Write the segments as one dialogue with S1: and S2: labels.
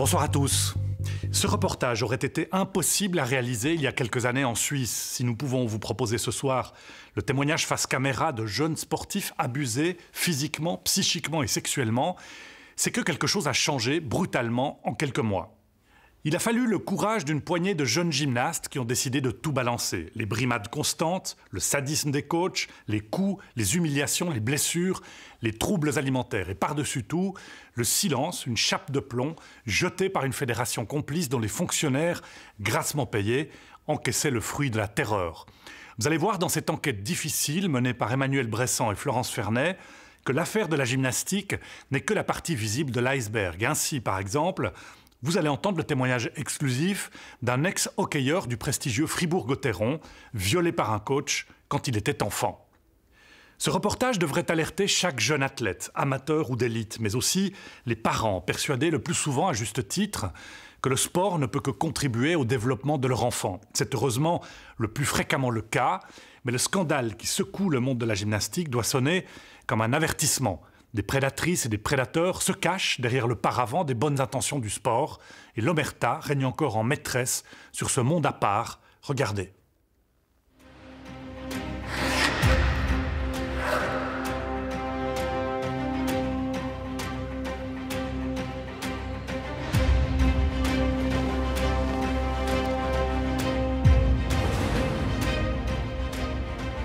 S1: Bonsoir à tous. Ce reportage aurait été impossible à réaliser il y a quelques années en Suisse. Si nous pouvons vous proposer ce soir le témoignage face caméra de jeunes sportifs abusés physiquement, psychiquement et sexuellement, c'est que quelque chose a changé brutalement en quelques mois. Il a fallu le courage d'une poignée de jeunes gymnastes qui ont décidé de tout balancer. Les brimades constantes, le sadisme des coachs, les coups, les humiliations, les blessures, les troubles alimentaires. Et par-dessus tout, le silence, une chape de plomb jetée par une fédération complice dont les fonctionnaires, grassement payés, encaissaient le fruit de la terreur. Vous allez voir dans cette enquête difficile menée par Emmanuel Bressan et Florence Fernet que l'affaire de la gymnastique n'est que la partie visible de l'iceberg. Ainsi, par exemple, vous allez entendre le témoignage exclusif d'un ex-hockeyeur du prestigieux Fribourg-Gotteron, violé par un coach quand il était enfant. Ce reportage devrait alerter chaque jeune athlète, amateur ou d'élite, mais aussi les parents, persuadés le plus souvent à juste titre que le sport ne peut que contribuer au développement de leur enfant. C'est heureusement le plus fréquemment le cas, mais le scandale qui secoue le monde de la gymnastique doit sonner comme un avertissement. Des prédatrices et des prédateurs se cachent derrière le paravent des bonnes intentions du sport et l'omerta règne encore en maîtresse sur ce monde à part. Regardez.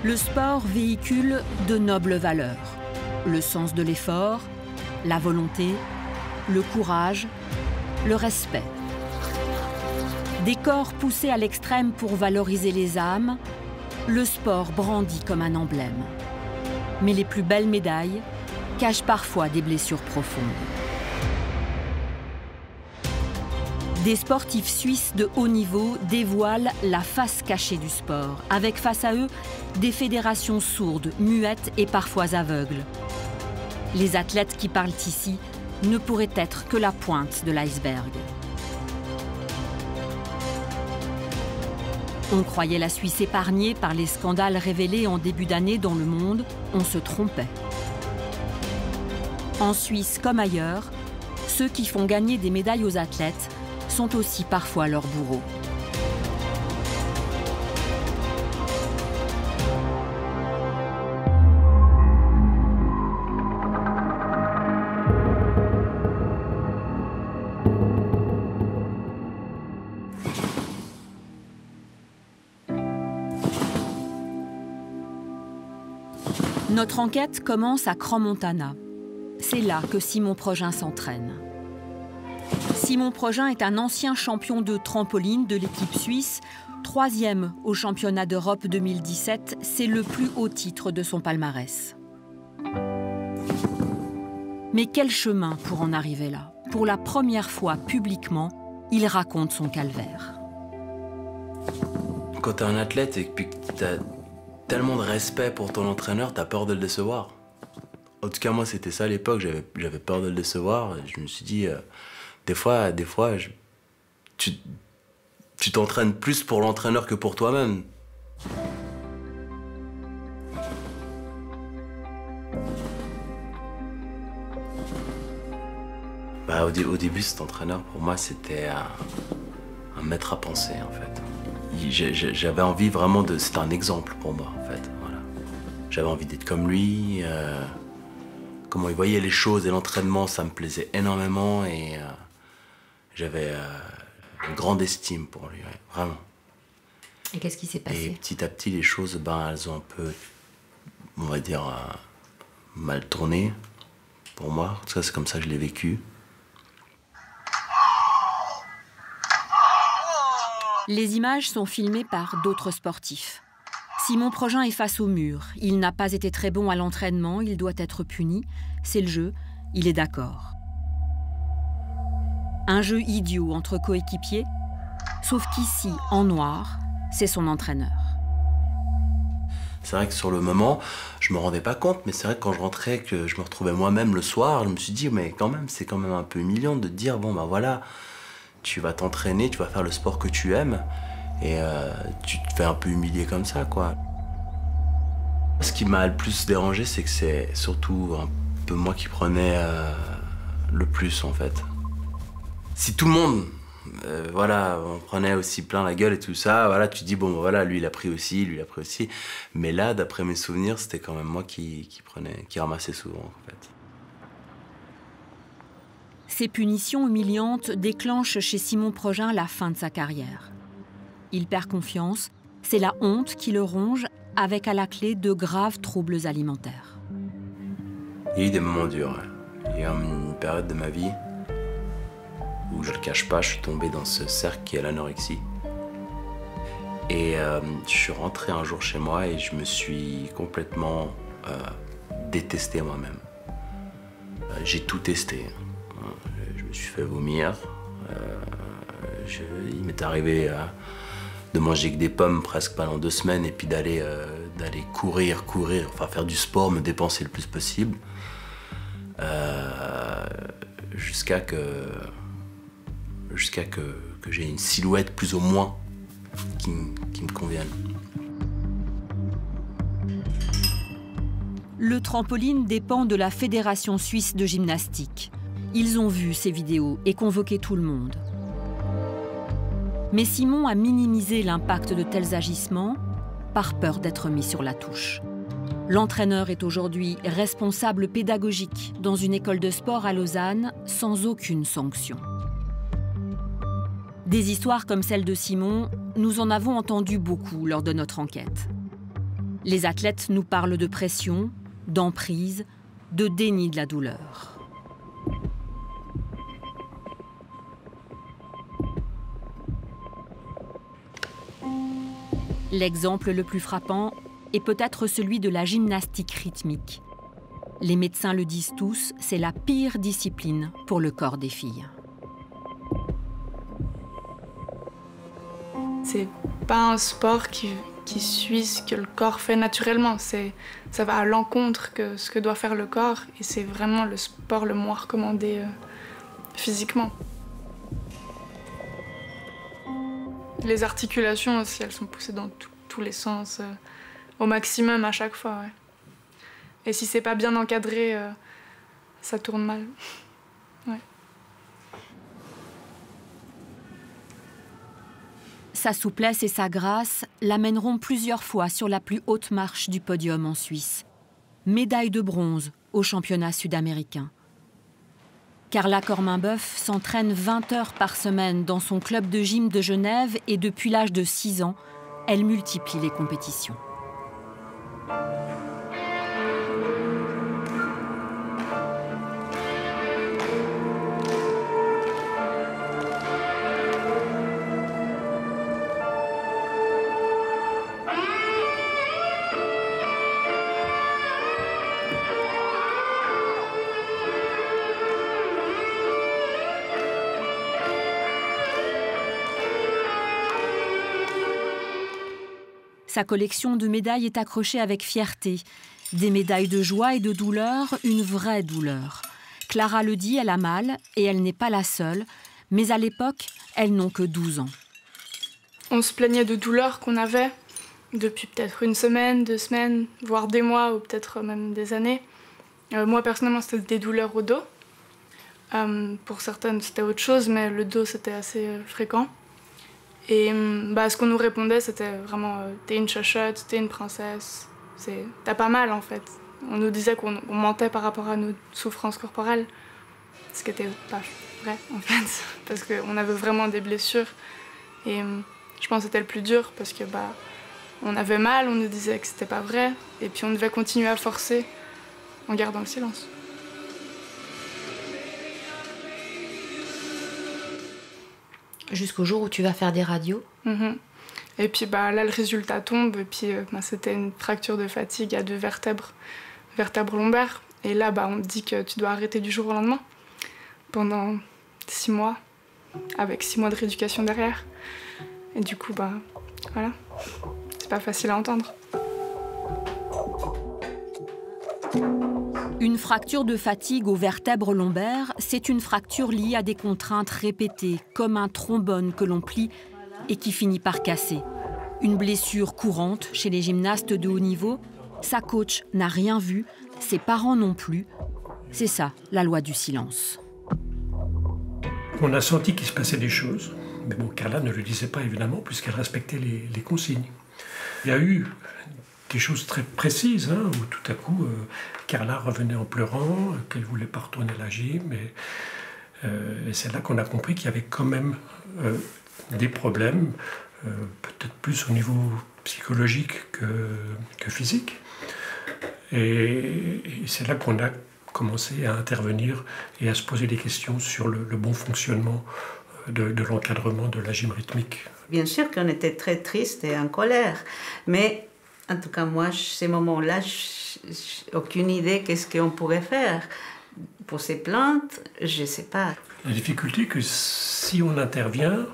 S2: Le sport véhicule de nobles valeurs. Le sens de l'effort, la volonté, le courage, le respect. Des corps poussés à l'extrême pour valoriser les âmes, le sport brandit comme un emblème. Mais les plus belles médailles cachent parfois des blessures profondes. Des sportifs suisses de haut niveau dévoilent la face cachée du sport, avec face à eux des fédérations sourdes, muettes et parfois aveugles. Les athlètes qui parlent ici ne pourraient être que la pointe de l'iceberg. On croyait la Suisse épargnée par les scandales révélés en début d'année dans le monde, on se trompait. En Suisse comme ailleurs, ceux qui font gagner des médailles aux athlètes sont aussi parfois leurs bourreaux. Notre enquête commence à Crans-Montana. C'est là que Simon Progin s'entraîne. Simon Progin est un ancien champion de trampoline de l'équipe suisse, 3e au championnat d'Europe 2017. C'est le plus haut titre de son palmarès. Mais quel chemin pour en arriver là? Pour la première fois publiquement, il raconte son calvaire.
S3: Quand t'es un athlète et que t'as tellement de respect pour ton entraîneur, t'as peur de le décevoir. En tout cas, moi, c'était ça à l'époque, j'avais peur de le décevoir. Je me suis dit, des fois, tu t'entraînes plus pour l'entraîneur que pour toi-même. Bah, au début, cet entraîneur, pour moi, c'était un maître à penser, en fait. J'avais envie vraiment de... C'était un exemple pour moi, en fait. Voilà. J'avais envie d'être comme lui. Comment il voyait les choses et l'entraînement, ça me plaisait énormément. Et j'avais une grande estime pour lui, ouais, vraiment.
S4: Et qu'est-ce qui s'est passé?
S3: Et petit à petit, les choses, ben, elles ont un peu, on va dire, mal tourné pour moi. En tout cas, c'est comme ça que je l'ai vécu.
S2: Les images sont filmées par d'autres sportifs. Simon Progin est face au mur. Il n'a pas été très bon à l'entraînement, il doit être puni. C'est le jeu, il est d'accord. Un jeu idiot entre coéquipiers, sauf qu'ici, en noir, c'est son entraîneur.
S3: C'est vrai que sur le moment, je me rendais pas compte, mais c'est vrai que quand je rentrais, que je me retrouvais moi-même le soir, je me suis dit, mais quand même, c'est quand même un peu humiliant de te dire, bon ben voilà, tu vas t'entraîner, tu vas faire le sport que tu aimes, et tu te fais un peu humilier comme ça, quoi. Ce qui m'a le plus dérangé, c'est que c'est surtout un peu moi qui prenais le plus, en fait. si tout le monde, voilà, on prenait aussi plein la gueule et tout ça, voilà, tu te dis, bon, voilà, lui il a pris aussi, lui il a pris aussi. Mais là, d'après mes souvenirs, c'était quand même moi qui ramassais souvent, en fait.
S2: Ces punitions humiliantes déclenchent chez Simon Progin la fin de sa carrière. Il perd confiance, c'est la honte qui le ronge, avec à la clé de graves troubles alimentaires.
S3: Il y a eu des moments durs. Ouais. Il y a eu une période de ma vie où, je le cache pas, je suis tombé dans ce cercle qui est l'anorexie. Et je suis rentré un jour chez moi et je me suis complètement détesté moi-même. J'ai tout testé. Je me suis fait vomir. Il m'est arrivé de manger que des pommes presque pendant 2 semaines et puis d'aller courir, enfin faire du sport, me dépenser le plus possible. Jusqu'à que j'ai une silhouette plus ou moins qui me convienne.
S2: Le trampoline dépend de la Fédération suisse de gymnastique. Ils ont vu ces vidéos et convoqué tout le monde. Mais Simon a minimisé l'impact de tels agissements par peur d'être mis sur la touche. L'entraîneur est aujourd'hui responsable pédagogique dans une école de sport à Lausanne sans aucune sanction. Des histoires comme celle de Simon, nous en avons entendu beaucoup lors de notre enquête. Les athlètes nous parlent de pression, d'emprise, de déni de la douleur. L'exemple le plus frappant est peut-être celui de la gymnastique rythmique. Les médecins le disent tous, c'est la pire discipline pour le corps des filles.
S5: C'est pas un sport qui suit ce que le corps fait naturellement. Ça va à l'encontre de ce que doit faire le corps et c'est vraiment le sport le moins recommandé physiquement. Les articulations aussi, elles sont poussées dans tous les sens, au maximum à chaque fois. Ouais. Et si c'est pas bien encadré, ça tourne mal. Ouais.
S2: Sa souplesse et sa grâce l'amèneront plusieurs fois sur la plus haute marche du podium en Suisse. Médaille de bronze au championnat sud-américain. Carla Corminboeuf s'entraîne 20 heures par semaine dans son club de gym de Genève et depuis l'âge de 6 ans, elle multiplie les compétitions. Sa collection de médailles est accrochée avec fierté. Des médailles de joie et de douleur, une vraie douleur. Clara le dit, elle a mal et elle n'est pas la seule. Mais à l'époque, elles n'ont que 12 ans.
S5: On se plaignait de douleurs qu'on avait depuis peut-être 1 semaine, 2 semaines, voire des mois ou peut-être même des années. Moi, personnellement, c'était des douleurs au dos. Pour certaines, c'était autre chose, mais le dos, c'était assez fréquent. Et ce qu'on nous répondait, c'était vraiment t'es une chochotte, t'es une princesse, t'as pas mal en fait. On nous disait qu'on mentait par rapport à nos souffrances corporelles, ce qui était pas vrai en fait, parce qu'on avait vraiment des blessures. Et je pense que c'était le plus dur parce que on avait mal, on nous disait que c'était pas vrai, et puis on devait continuer à forcer en gardant le silence.
S4: Jusqu'au jour où tu vas faire des radios.
S5: Et puis là, le résultat tombe. Et puis c'était une fracture de fatigue à 2 vertèbres lombaires. Et là, on te dit que tu dois arrêter du jour au lendemain pendant 6 mois, avec 6 mois de rééducation derrière. Et du coup, voilà, c'est pas facile à entendre.
S2: Une fracture de fatigue aux vertèbres lombaires, c'est une fracture liée à des contraintes répétées, comme un trombone que l'on plie et qui finit par casser. Une blessure courante chez les gymnastes de haut niveau. Sa coach n'a rien vu, ses parents non plus. C'est ça, la loi du silence.
S6: On a senti qu'il se passait des choses. Mais bon, Carla ne le disait pas évidemment, puisqu'elle respectait les consignes. Il y a eu des choses très précises, hein, où tout à coup, Carla revenait en pleurant, qu'elle ne voulait pas retourner à la gym. Et c'est là qu'on a compris qu'il y avait quand même des problèmes, peut-être plus au niveau psychologique que physique. Et c'est là qu'on a commencé à intervenir et à se poser des questions sur le bon fonctionnement de l'encadrement de la gym rythmique.
S7: Bien sûr qu'on était très triste et en colère, mais en tout cas moi, ces moments-là, j'ai aucune idée qu'est-ce qu'on pourrait faire. Pour ces plaintes, je ne sais pas.
S6: La difficulté, que si on intervient,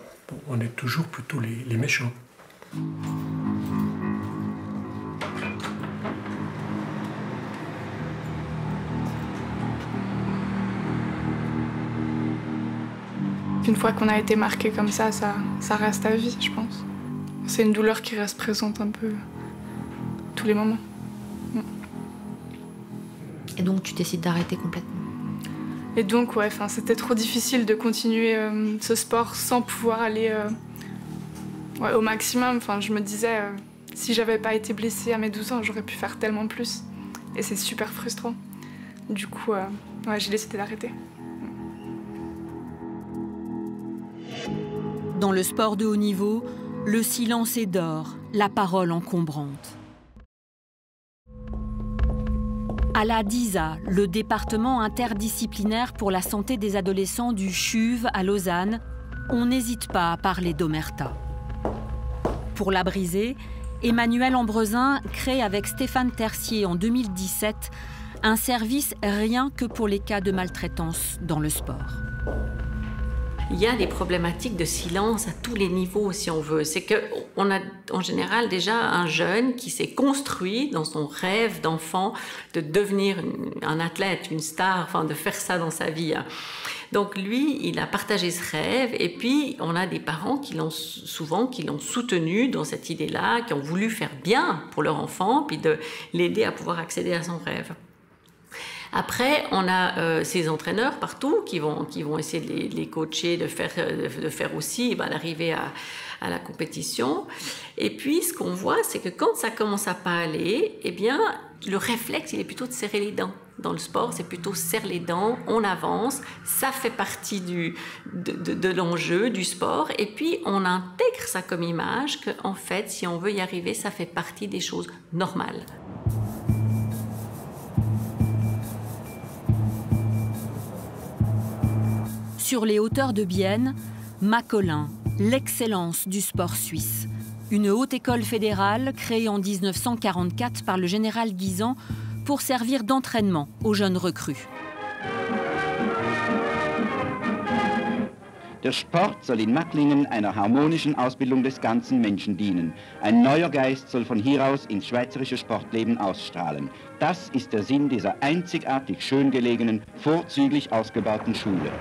S6: on est toujours plutôt les méchants.
S5: Une fois qu'on a été marqué comme ça reste à vie, je pense. C'est une douleur qui reste présente un peu tous les moments.
S4: Et donc tu décides d'arrêter complètement?
S5: Et donc, ouais, c'était trop difficile de continuer ce sport sans pouvoir aller au maximum. Je me disais, si j'avais pas été blessée à mes 12 ans, j'aurais pu faire tellement plus. Et c'est super frustrant. Du coup, j'ai décidé d'arrêter.
S2: Dans le sport de haut niveau, le silence est d'or, la parole encombrante. À la DISA, le département interdisciplinaire pour la santé des adolescents du CHUV à Lausanne, on n'hésite pas à parler d'omerta. Pour la briser, Emmanuel Ambresin crée avec Stéphane Tercier en 2017 un service rien que pour les cas de maltraitance dans le sport.
S8: Il y a des problématiques de silence à tous les niveaux, si on veut. C'est qu'on a en général déjà un jeune qui s'est construit dans son rêve d'enfant de devenir un athlète, une star, de faire ça dans sa vie. Donc lui, il a partagé ce rêve, et puis on a des parents qui l'ont soutenu dans cette idée-là, qui ont voulu faire bien pour leur enfant, puis de l'aider à pouvoir accéder à son rêve. Après, on a ces entraîneurs partout qui vont essayer de les coacher, de faire aussi l'arrivée à la compétition. Et puis, ce qu'on voit, c'est que quand ça commence à pas aller, eh bien, le réflexe, il est plutôt de serrer les dents. Dans le sport, c'est plutôt serre les dents, on avance, ça fait partie de l'enjeu du sport. Et puis, on intègre ça comme image qu'en fait, si on veut y arriver, ça fait partie des choses normales.
S2: Sur les hauteurs de Bienne, Macolin, l'excellence du sport suisse. Une haute école fédérale créée en 1944 par le général Guisan pour servir d'entraînement aux jeunes recrues.
S9: Der Sport soll in Macklingen einer harmonischen Ausbildung des ganzen Menschen dienen. Ein neuer Geist soll von hier aus ins schweizerische Sportleben ausstrahlen. Das ist der Sinn dieser einzigartig schön gelegenen, vorzüglich ausgebauten Schule.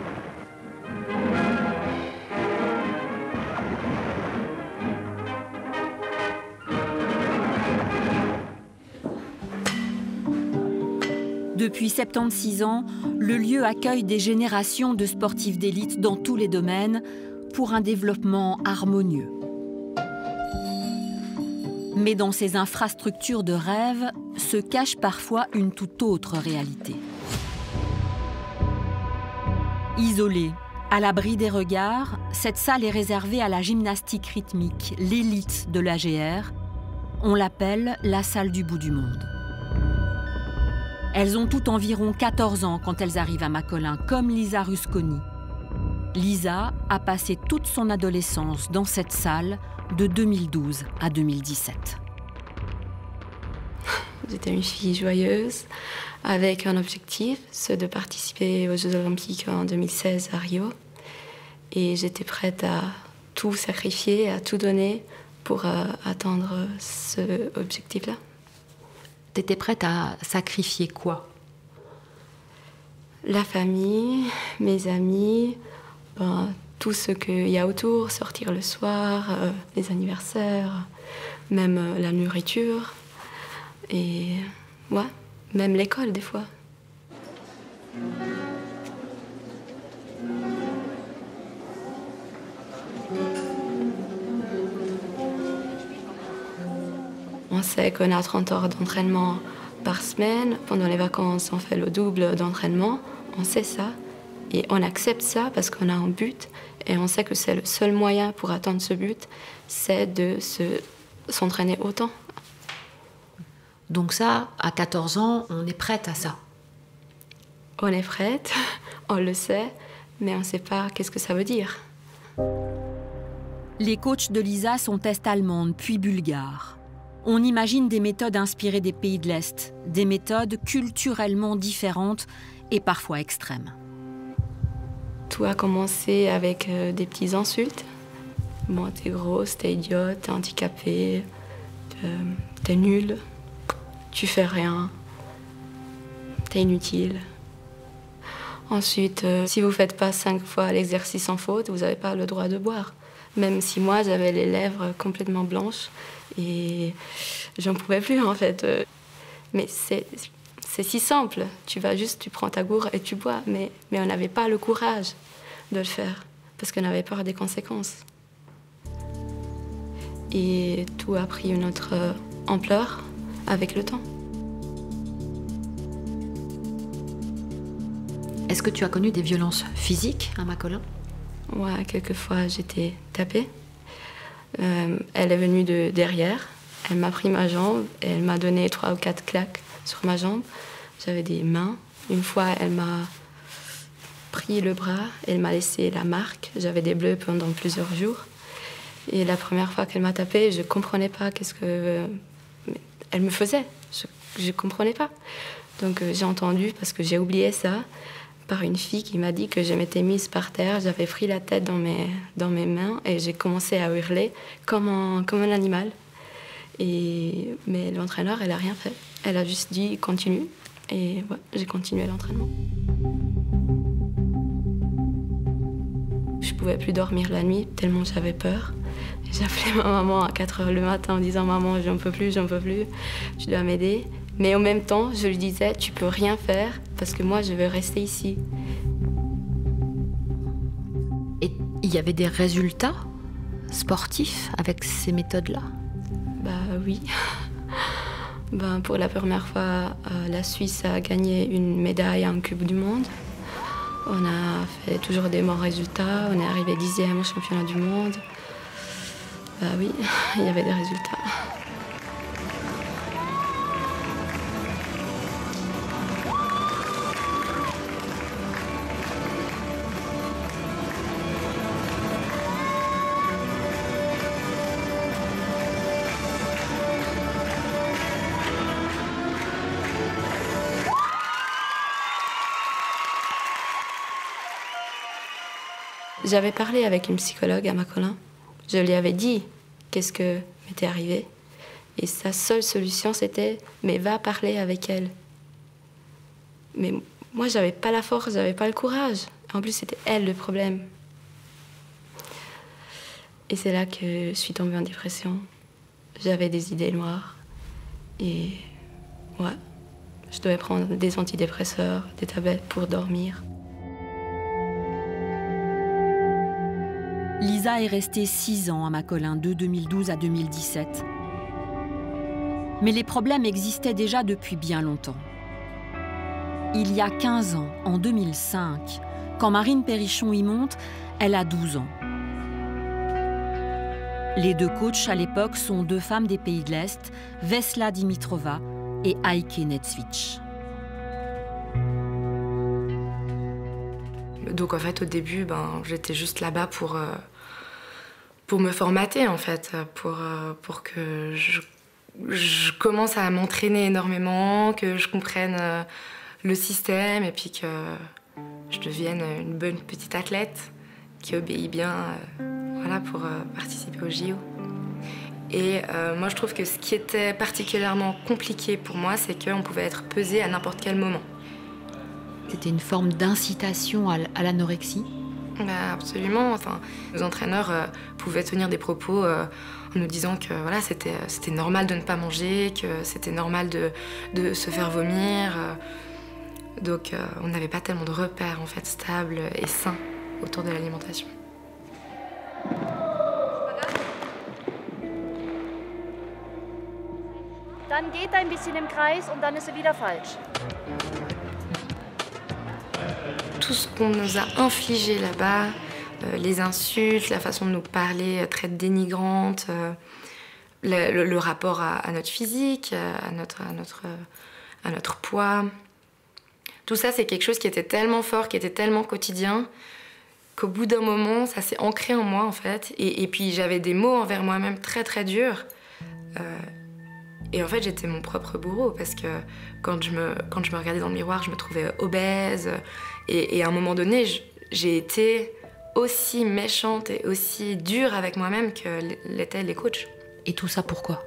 S2: Depuis 76 ans, le lieu accueille des générations de sportifs d'élite dans tous les domaines pour un développement harmonieux. Mais dans ces infrastructures de rêve se cache parfois une toute autre réalité. Isolée, à l'abri des regards, cette salle est réservée à la gymnastique rythmique, l'élite de l'AGR. On l'appelle la salle du bout du monde. Elles ont toutes environ 14 ans quand elles arrivent à Macolin, comme Lisa Rusconi. Lisa a passé toute son adolescence dans cette salle de 2012 à 2017.
S10: J'étais une fille joyeuse, avec un objectif, c'est de participer aux Jeux Olympiques en 2016 à Rio. Et j'étais prête à tout sacrifier, à tout donner pour atteindre cet objectif-là.
S4: T'étais prête à sacrifier quoi?
S10: La famille, mes amis, tout ce qu'il y a autour, sortir le soir, les anniversaires, même la nourriture. Et ouais, même l'école des fois. On sait qu'on a 30 heures d'entraînement par semaine. Pendant les vacances, on fait le double d'entraînement. On sait ça. Et on accepte ça parce qu'on a un but. Et on sait que c'est le seul moyen pour atteindre ce but, c'est de s'entraîner autant.
S4: Donc ça, à 14 ans, on est prête à ça.
S10: On est prête, on le sait, mais on ne sait pas qu'est-ce que ça veut dire.
S2: Les coachs de Lisa sont est-allemandes, puis bulgares. On imagine des méthodes inspirées des pays de l'Est, des méthodes culturellement différentes et parfois extrêmes.
S10: Tout a commencé avec des petites insultes. Bon, t'es grosse, t'es idiote, t'es handicapée, t'es nulle, tu fais rien, t'es inutile. Ensuite, si vous ne faites pas 5 fois l'exercice en faute, vous n'avez pas le droit de boire. Même si moi, j'avais les lèvres complètement blanches et j'en pouvais plus en fait. Mais c'est si simple. Tu prends ta gourde et tu bois. Mais on n'avait pas le courage de le faire parce qu'on avait peur des conséquences. Et tout a pris une autre ampleur avec le temps.
S4: Est-ce que tu as connu des violences physiques à Macolin?
S10: Ouais, quelquefois j'étais tapée. Elle est venue de derrière, elle m'a pris ma jambe et elle m'a donné 3 ou 4 claques sur ma jambe. J'avais des mains. Une fois, elle m'a pris le bras, elle m'a laissé la marque. J'avais des bleus pendant plusieurs jours. Et la première fois qu'elle m'a tapée, je ne comprenais pas qu'est-ce que elle me faisait. Je ne comprenais pas. Donc j'ai entendu, parce que j'ai oublié ça, par une fille qui m'a dit que je m'étais mise par terre, j'avais pris la tête dans mes mains et j'ai commencé à hurler comme un animal. Mais l'entraîneur, elle n'a rien fait. Elle a juste dit « continue ». Et ouais, j'ai continué l'entraînement. Je ne pouvais plus dormir la nuit tellement j'avais peur. J'appelais ma maman à 4 h le matin en disant « Maman, j'en peux plus, tu dois m'aider ». Mais en même temps, je lui disais, tu peux rien faire parce que moi, je veux rester ici.
S4: Et il y avait des résultats sportifs avec ces méthodes-là?
S10: Bah oui. Pour la première fois, la Suisse a gagné une médaille en Coupe du Monde. On a fait toujours des bons résultats. On est arrivé 10e au championnat du monde. Bah oui, il y avait des résultats. J'avais parlé avec une psychologue à Macolin. Je lui avais dit qu'est-ce que m'était arrivé. Et sa seule solution, c'était « mais va parler avec elle ». Mais moi, j'avais pas la force, j'avais pas le courage. En plus, c'était elle le problème. Et c'est là que je suis tombée en dépression. J'avais des idées noires. Et ouais, je devais prendre des antidépresseurs, des tablettes pour dormir.
S2: Lisa est restée 6 ans à Macolin, de 2012 à 2017. Mais les problèmes existaient déjà depuis bien longtemps. Il y a 15 ans, en 2005, quand Marine Perrichon y monte, elle a 12 ans. Les 2 coachs à l'époque sont 2 femmes des pays de l'Est, Vesla Dimitrova et Heike Netsvich.
S10: Donc en fait, au début, j'étais juste là-bas pour me formater, en fait, pour que je commence à m'entraîner énormément, que je comprenne le système et puis que je devienne une bonne petite athlète qui obéit bien pour participer au JO. Et moi, je trouve que ce qui était particulièrement compliqué pour moi, c'est qu'on pouvait être pesé à n'importe quel moment.
S4: C'était une forme d'incitation à l'anorexie?
S10: Absolument. Enfin, nos entraîneurs pouvaient tenir des propos en nous disant que voilà, c'était normal de ne pas manger, que c'était normal de se faire vomir. Donc on n'avait pas tellement de repères en fait, stables et sains autour de l'alimentation.
S11: Dann geht er ein bisschen im Kreis und dann ist er wieder falsch.
S10: Tout ce qu'on nous a infligé là-bas, les insultes, la façon de nous parler très dénigrante, le rapport à notre physique, à notre poids. Tout ça, c'est quelque chose qui était tellement fort, qui était tellement quotidien, qu'au bout d'un moment, ça s'est ancré en moi, en fait. Et puis, j'avais des mots envers moi-même très, très durs. Et en fait, j'étais mon propre bourreau, parce que quand je me regardais dans le miroir, je me trouvais obèse. Et à un moment donné, j'ai été aussi méchante et aussi dure avec moi-même que l'étaient les coachs.
S4: Et tout ça pourquoi?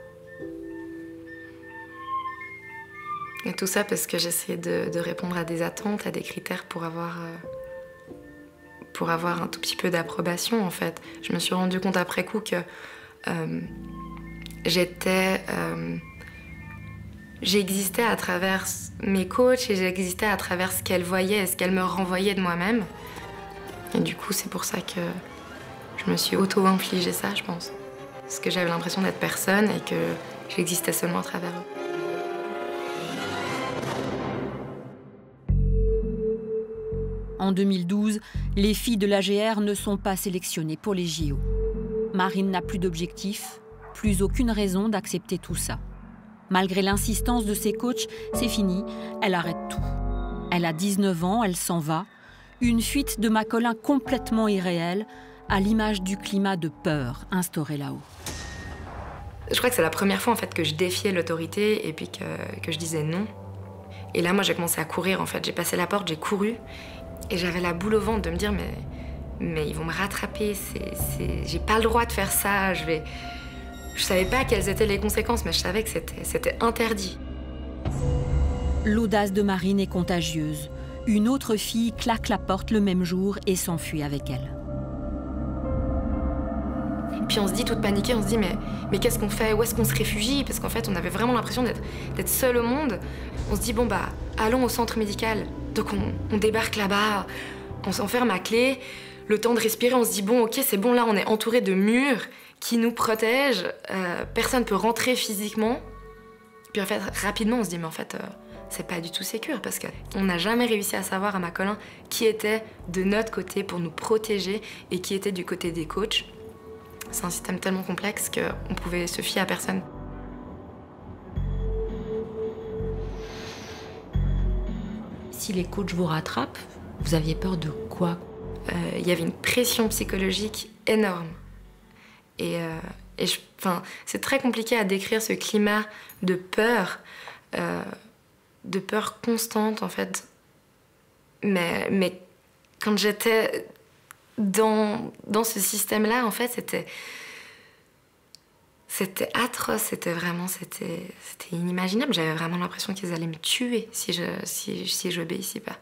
S10: Et tout ça parce que j'essayais de répondre à des attentes, à des critères pour avoir un tout petit peu d'approbation, en fait. Je me suis rendu compte après coup que j'existais à travers mes coachs et j'existais à travers ce qu'elles voyaient et ce qu'elles me renvoyaient de moi-même. Et du coup, c'est pour ça que je me suis auto-infligé ça, je pense. Parce que j'avais l'impression d'être personne et que j'existais seulement à travers eux.
S2: En 2012, les filles de l'AGR ne sont pas sélectionnées pour les JO. Marine n'a plus d'objectif, plus aucune raison d'accepter tout ça. Malgré l'insistance de ses coachs, c'est fini, elle arrête tout. Elle a 19 ans, elle s'en va. Une fuite de Macolin complètement irréelle, à l'image du climat de peur instauré là-haut.
S10: Je crois que c'est la première fois en fait, que je défiais l'autorité et puis que je disais non. Et là, moi, j'ai commencé à courir, en fait. J'ai passé la porte, j'ai couru. Et j'avais la boule au ventre de me dire, mais ils vont me rattraper, j'ai pas le droit de faire ça, je savais pas quelles étaient les conséquences, mais je savais que c'était interdit.
S2: L'audace de Marine est contagieuse. Une autre fille claque la porte le même jour et s'enfuit avec elle.
S10: Puis on se dit, toute paniquée, on se dit, mais qu'est-ce qu'on fait? Où est-ce qu'on se réfugie? Parce qu'en fait, on avait vraiment l'impression d'être seul au monde. On se dit, bon bah, allons au centre médical. Donc on débarque là-bas, on s'enferme à clé, le temps de respirer, on se dit, bon, ok, c'est bon, là, on est entouré de murs qui nous protègent, personne ne peut rentrer physiquement. Puis en fait, rapidement, on se dit, mais en fait, c'est pas du tout sécure, parce qu'on n'a jamais réussi à savoir à Macolin qui était de notre côté pour nous protéger et qui était du côté des coachs. C'est un système tellement complexe qu'on pouvait se fier à personne.
S4: Si les coachs vous rattrapent, vous aviez peur de quoi?
S10: Il y avait une pression psychologique énorme. Et c'est très compliqué à décrire ce climat de peur constante, en fait. Mais quand j'étais dans ce système-là, en fait, c'était atroce, c'était inimaginable. J'avais vraiment l'impression qu'ils allaient me tuer si j'obéissais pas.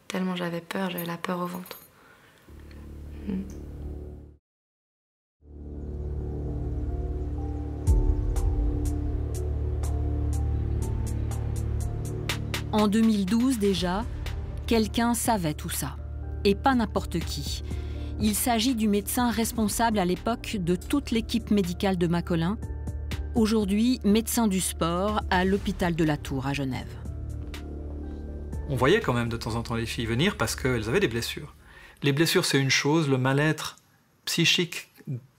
S10: Tellement j'avais peur, j'avais la peur au ventre.
S2: En 2012 déjà, quelqu'un savait tout ça. Et pas n'importe qui. Il s'agit du médecin responsable à l'époque de toute l'équipe médicale de Macolin, aujourd'hui médecin du sport à l'hôpital de la Tour à Genève.
S12: On voyait quand même de temps en temps les filles venir parce qu'elles avaient des blessures. Les blessures, c'est une chose, le mal-être psychique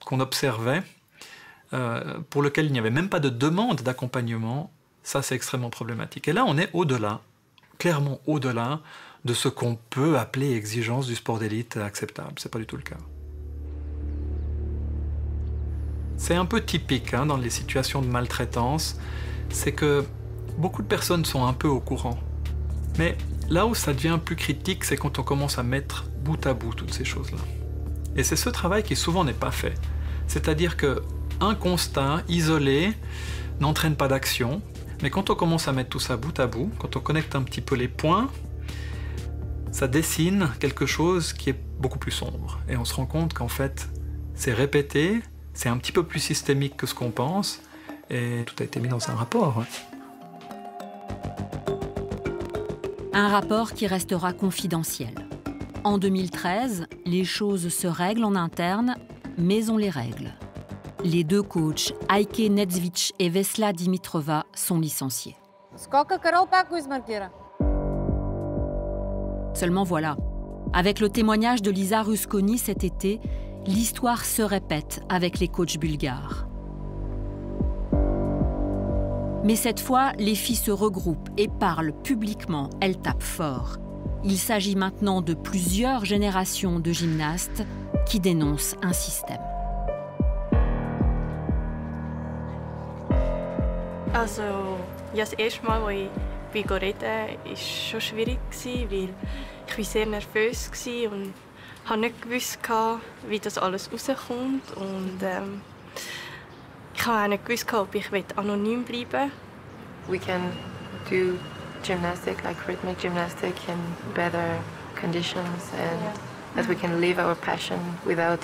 S12: qu'on observait, pour lequel il n'y avait même pas de demande d'accompagnement, ça c'est extrêmement problématique. Et là, on est au-delà, clairement au-delà de ce qu'on peut appeler exigence du sport d'élite acceptable. C'est pas du tout le cas. C'est un peu typique dans les situations de maltraitance, c'est que beaucoup de personnes sont un peu au courant. Mais là où ça devient plus critique, c'est quand on commence à mettre bout à bout toutes ces choses-là. Et c'est ce travail qui souvent n'est pas fait. C'est-à-dire qu'un constat isolé n'entraîne pas d'action, mais quand on commence à mettre tout ça bout à bout, quand on connecte un petit peu les points, ça dessine quelque chose qui est beaucoup plus sombre. Et on se rend compte qu'en fait, c'est répété, c'est un petit peu plus systémique que ce qu'on pense, et tout a été mis dans un rapport.
S2: Un rapport qui restera confidentiel. En 2013, les choses se règlent en interne, mais on les règle. Les deux coachs, Heike Nedzvic et Vesla Dimitrova, sont licenciés. Seulement voilà, avec le témoignage de Lisa Rusconi cet été, l'histoire se répète avec les coachs bulgares. Mais cette fois, les filles se regroupent et parlent publiquement, elles tapent fort. Il s'agit maintenant de plusieurs générations de gymnastes qui dénoncent un système.
S13: Also, ja, das erste Mal, als ich reden war es schon schwierig, weil ich war sehr nervös und habe nicht gewusst, wie das alles rauskommt. Und ich habe auch nicht gewusst, ob ich anonym bleiben will.
S14: We can do gymnastic, like rhythmic gymnastic, in better conditions, and that we can live our passion without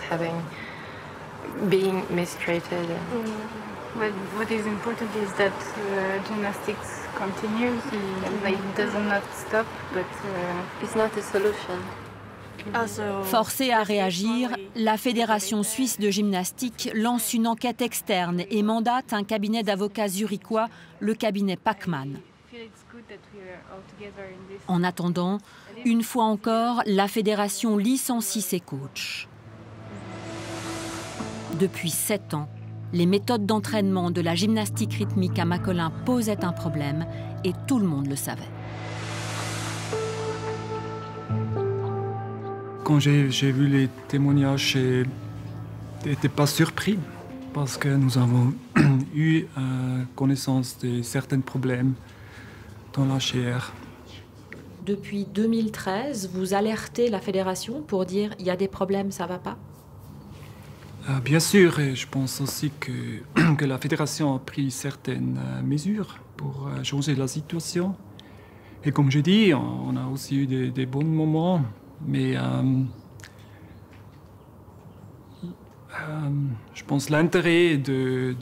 S14: being mistreated.
S5: What is important is that gymnastics continues, like it does not stop, but
S14: it's not a solution.
S2: Forcée à réagir, la Fédération suisse de gymnastique lance une enquête externe et mandate un cabinet d'avocats zurichois, le cabinet Pachmann. En attendant, une fois encore, la Fédération licencie ses coachs. Depuis 7 ans, les méthodes d'entraînement de la gymnastique rythmique à Macolin posaient un problème et tout le monde le savait.
S15: Quand j'ai vu les témoignages, je n'étais pas surpris parce que nous avons eu connaissance de certains problèmes dans la chair.
S4: Depuis 2013, vous alertez la fédération pour dire il y a des problèmes, ça ne va pas?
S15: Bien sûr, et je pense aussi que la fédération a pris certaines mesures pour changer la situation. Et comme je dis, on a aussi eu des bons moments, mais je pense que l'intérêt de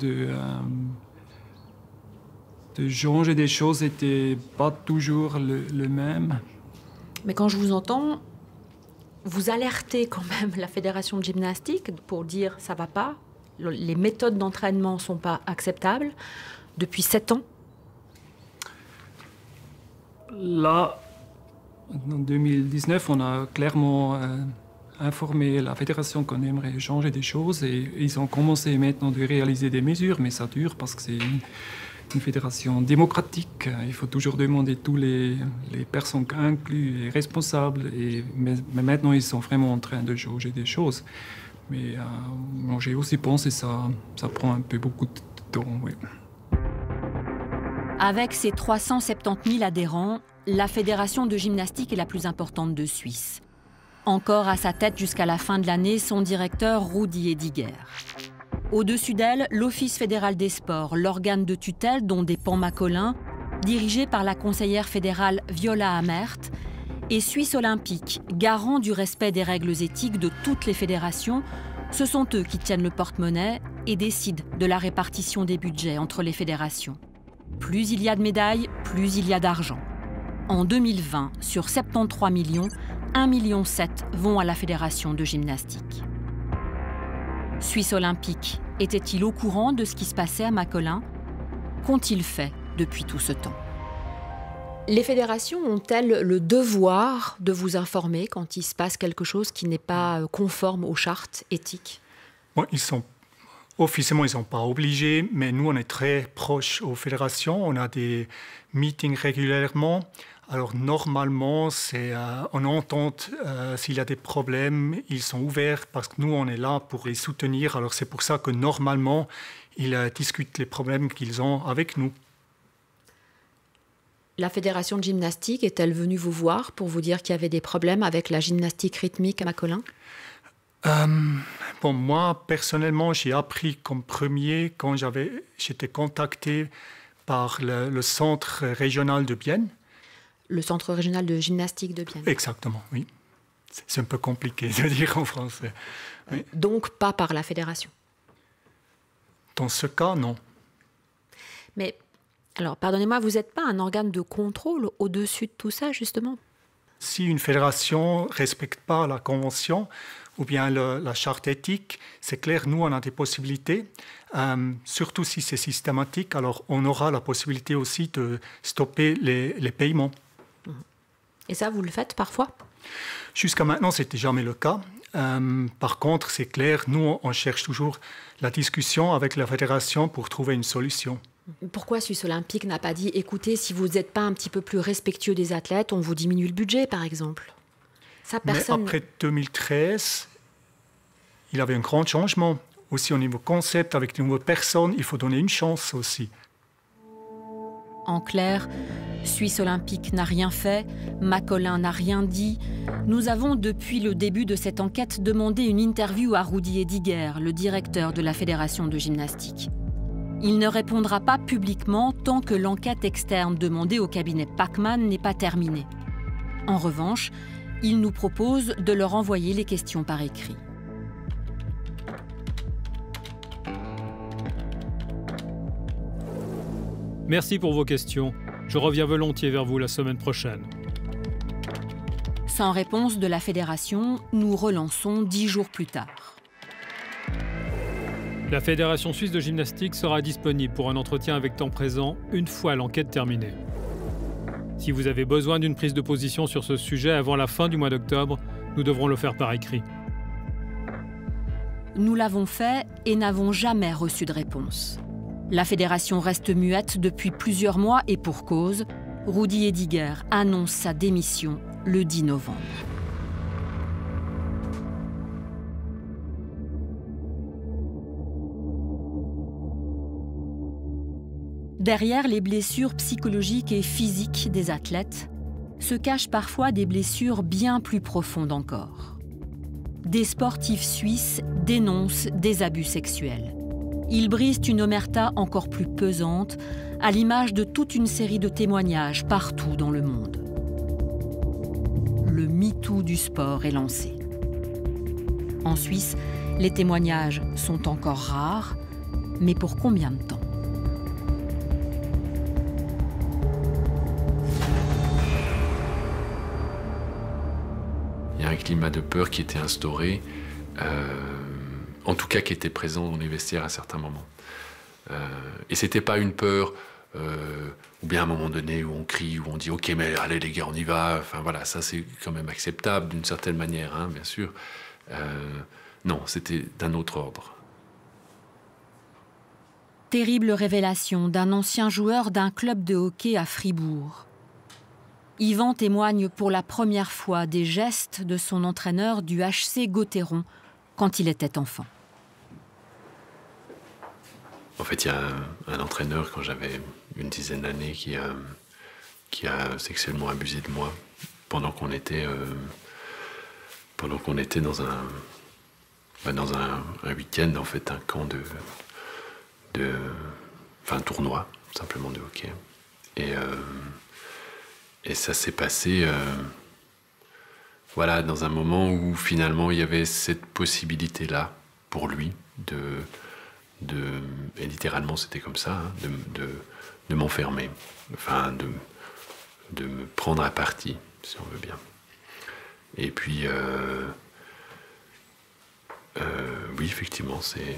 S15: changer des choses n'était pas toujours le même.
S4: Mais quand je vous entends, vous alertez quand même la fédération de gymnastique pour dire ça va pas, les méthodes d'entraînement sont pas acceptables depuis 7 ans.
S15: Là, en 2019, on a clairement informé la fédération qu'on aimerait changer des choses et ils ont commencé maintenant de réaliser des mesures, mais ça dure parce que c'est une fédération démocratique. Il faut toujours demander tous les personnes incluses et responsables. Mais maintenant, ils sont vraiment en train de changer des choses. Mais j'ai aussi pensé que ça prend un peu beaucoup de temps. Oui.
S2: Avec ses 370 000 adhérents, la fédération de gymnastique est la plus importante de Suisse. Encore à sa tête jusqu'à la fin de l'année, son directeur Rudi Ediger. Au-dessus d'elle, l'Office fédéral des sports, l'organe de tutelle dont dépend Macolin, dirigé par la conseillère fédérale Viola Amert, et Suisse Olympique, garant du respect des règles éthiques de toutes les fédérations. Ce sont eux qui tiennent le porte-monnaie et décident de la répartition des budgets entre les fédérations. Plus il y a de médailles, plus il y a d'argent. En 2020, sur 73 millions, 1,7 million vont à la fédération de gymnastique. Suisse Olympique était-il au courant de ce qui se passait à Macolin? Qu'ont-ils fait depuis tout ce temps?
S4: Les fédérations ont-elles le devoir de vous informer quand il se passe quelque chose qui n'est pas conforme aux chartes éthiques?
S1: Bon, officiellement, ils ne sont pas obligés, mais nous, on est très proches aux fédérations. On a des meetings régulièrement. Alors, normalement, on entend s'il y a des problèmes, ils sont ouverts parce que nous, on est là pour les soutenir. Alors, c'est pour ça que normalement, ils discutent les problèmes qu'ils ont avec nous.
S4: La fédération de gymnastique est-elle venue vous voir pour vous dire qu'il y avait des problèmes avec la gymnastique rythmique à Macolin?
S1: Bon, moi, personnellement, j'ai appris comme premier quand j'étais contacté par le centre régional de Bienne.
S4: Le centre régional de gymnastique de Bienne.
S1: Exactement, oui. C'est un peu compliqué de dire en français. Oui.
S4: Donc pas par la fédération?
S1: Dans ce cas, non.
S4: Mais, alors, pardonnez-moi, vous n'êtes pas un organe de contrôle au-dessus de tout ça, justement?
S1: Si une fédération ne respecte pas la convention,
S16: ou bien la charte éthique, c'est clair, nous, on a des possibilités. Surtout si c'est systématique, alors on aura la possibilité aussi de stopper les paiements.
S4: Et ça, vous le faites parfois?
S16: Jusqu'à maintenant, ce n'était jamais le cas. Par contre, c'est clair, nous, on cherche toujours la discussion avec la fédération pour trouver une solution.
S4: Pourquoi Suisse Olympique n'a pas dit « Écoutez, si vous n'êtes pas un petit peu plus respectueux des athlètes, on vous diminue le budget, par exemple ?» Ça, personne...
S16: Mais après 2013, il y avait un grand changement. Aussi au niveau concept, avec de nouvelles personnes, il faut donner une chance aussi.
S2: En clair, Suisse Olympique n'a rien fait, Macolin n'a rien dit. Nous avons, depuis le début de cette enquête, demandé une interview à Rudi Ediger, le directeur de la Fédération de gymnastique. Il ne répondra pas publiquement tant que l'enquête externe demandée au cabinet Pachmann n'est pas terminée. En revanche, il nous propose de leur envoyer les questions par écrit.
S17: Merci pour vos questions. Je reviens volontiers vers vous la semaine prochaine.
S2: Sans réponse de la fédération, nous relançons 10 jours plus tard.
S17: La Fédération suisse de gymnastique sera disponible pour un entretien avec temps présent une fois l'enquête terminée. Si vous avez besoin d'une prise de position sur ce sujet avant la fin du mois d'octobre, nous devrons le faire par écrit.
S2: Nous l'avons fait et n'avons jamais reçu de réponse. La fédération reste muette depuis plusieurs mois et pour cause, Rudi Ediger annonce sa démission le 10 novembre. Derrière les blessures psychologiques et physiques des athlètes, se cachent parfois des blessures bien plus profondes encore. Des sportifs suisses dénoncent des abus sexuels. Ils brisent une omerta encore plus pesante, à l'image de toute une série de témoignages partout dans le monde. Le MeToo du sport est lancé. En Suisse, les témoignages sont encore rares, mais pour combien de temps ?
S18: Il y a un climat de peur qui était instauré, en tout cas qui était présent dans les vestiaires à certains moments. Et c'était pas une peur, ou bien à un moment donné où on crie, où on dit « Ok, mais allez les gars, on y va ». Enfin voilà, ça c'est quand même acceptable d'une certaine manière, hein, bien sûr. Non, c'était d'un autre ordre.
S2: Terrible révélation d'un ancien joueur d'un club de hockey à Fribourg. Yvan témoigne pour la première fois des gestes de son entraîneur du HC Gauthieron quand il était enfant.
S18: En fait, il y a un entraîneur, quand j'avais une dizaine d'années, qui a sexuellement abusé de moi pendant qu'on était dans un week-end, en fait, un camp un tournoi, simplement de hockey. Et ça s'est passé voilà, dans un moment où finalement il y avait cette possibilité-là pour lui et littéralement c'était comme ça, hein, de m'enfermer, enfin de me prendre à partie, si on veut bien. Et puis oui, effectivement, c'est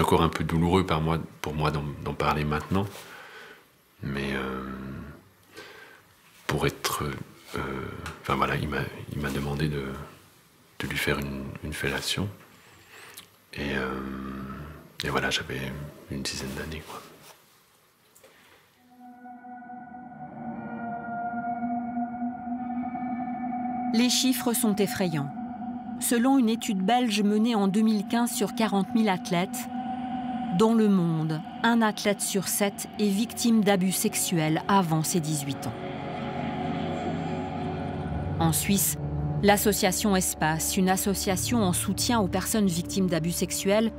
S18: encore un peu douloureux pour moi d'en parler maintenant. Mais pour être... Enfin voilà, il m'a demandé de lui faire une fellation. Et voilà, j'avais une dizaine d'années, quoi.
S2: Les chiffres sont effrayants. Selon une étude belge menée en 2015 sur 40 000 athlètes, dans le monde, un athlète sur 7 est victime d'abus sexuels avant ses 18 ans. En Suisse, l'association Espace, une association en soutien aux personnes victimes d'abus sexuels,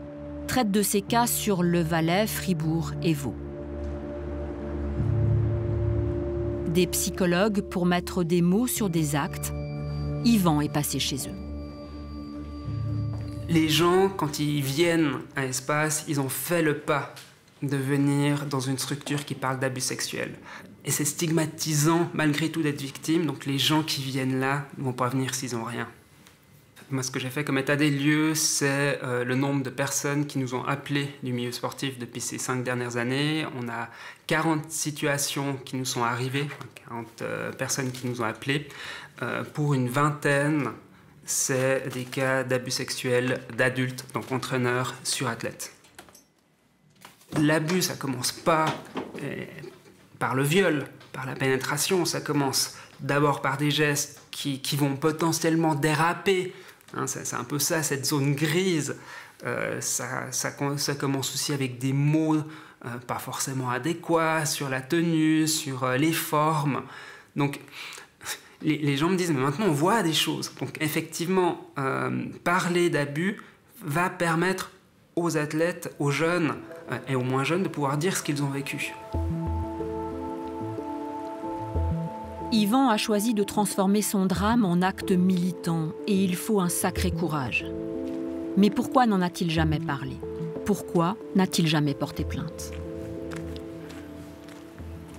S2: traite de ces cas sur Le Valais, Fribourg et Vaud. Des psychologues pour mettre des mots sur des actes, Yvan est passé chez eux.
S19: Les gens, quand ils viennent à Espace, ils ont fait le pas de venir dans une structure qui parle d'abus sexuels. Et c'est stigmatisant, malgré tout, d'être victime. Donc les gens qui viennent là ne vont pas venir s'ils n'ont rien. Moi, ce que j'ai fait comme état des lieux, c'est le nombre de personnes qui nous ont appelés du milieu sportif depuis ces 5 dernières années. On a 40 situations qui nous sont arrivées, 40 personnes qui nous ont appelés. Pour une vingtaine, c'est des cas d'abus sexuels d'adultes, donc entraîneurs sur athlètes. L'abus, ça commence pas par le viol, par la pénétration, ça commence d'abord par des gestes qui vont potentiellement déraper. Hein, c'est un peu ça, cette zone grise. Ça commence aussi avec des mots pas forcément adéquats sur la tenue, sur les formes. Donc, les gens me disent, mais maintenant on voit des choses. Donc, effectivement, parler d'abus va permettre aux athlètes, aux jeunes et aux moins jeunes de pouvoir dire ce qu'ils ont vécu.
S2: Yvan a choisi de transformer son drame en acte militant et il faut un sacré courage. Mais pourquoi n'en a-t-il jamais parlé? Pourquoi n'a-t-il jamais porté plainte?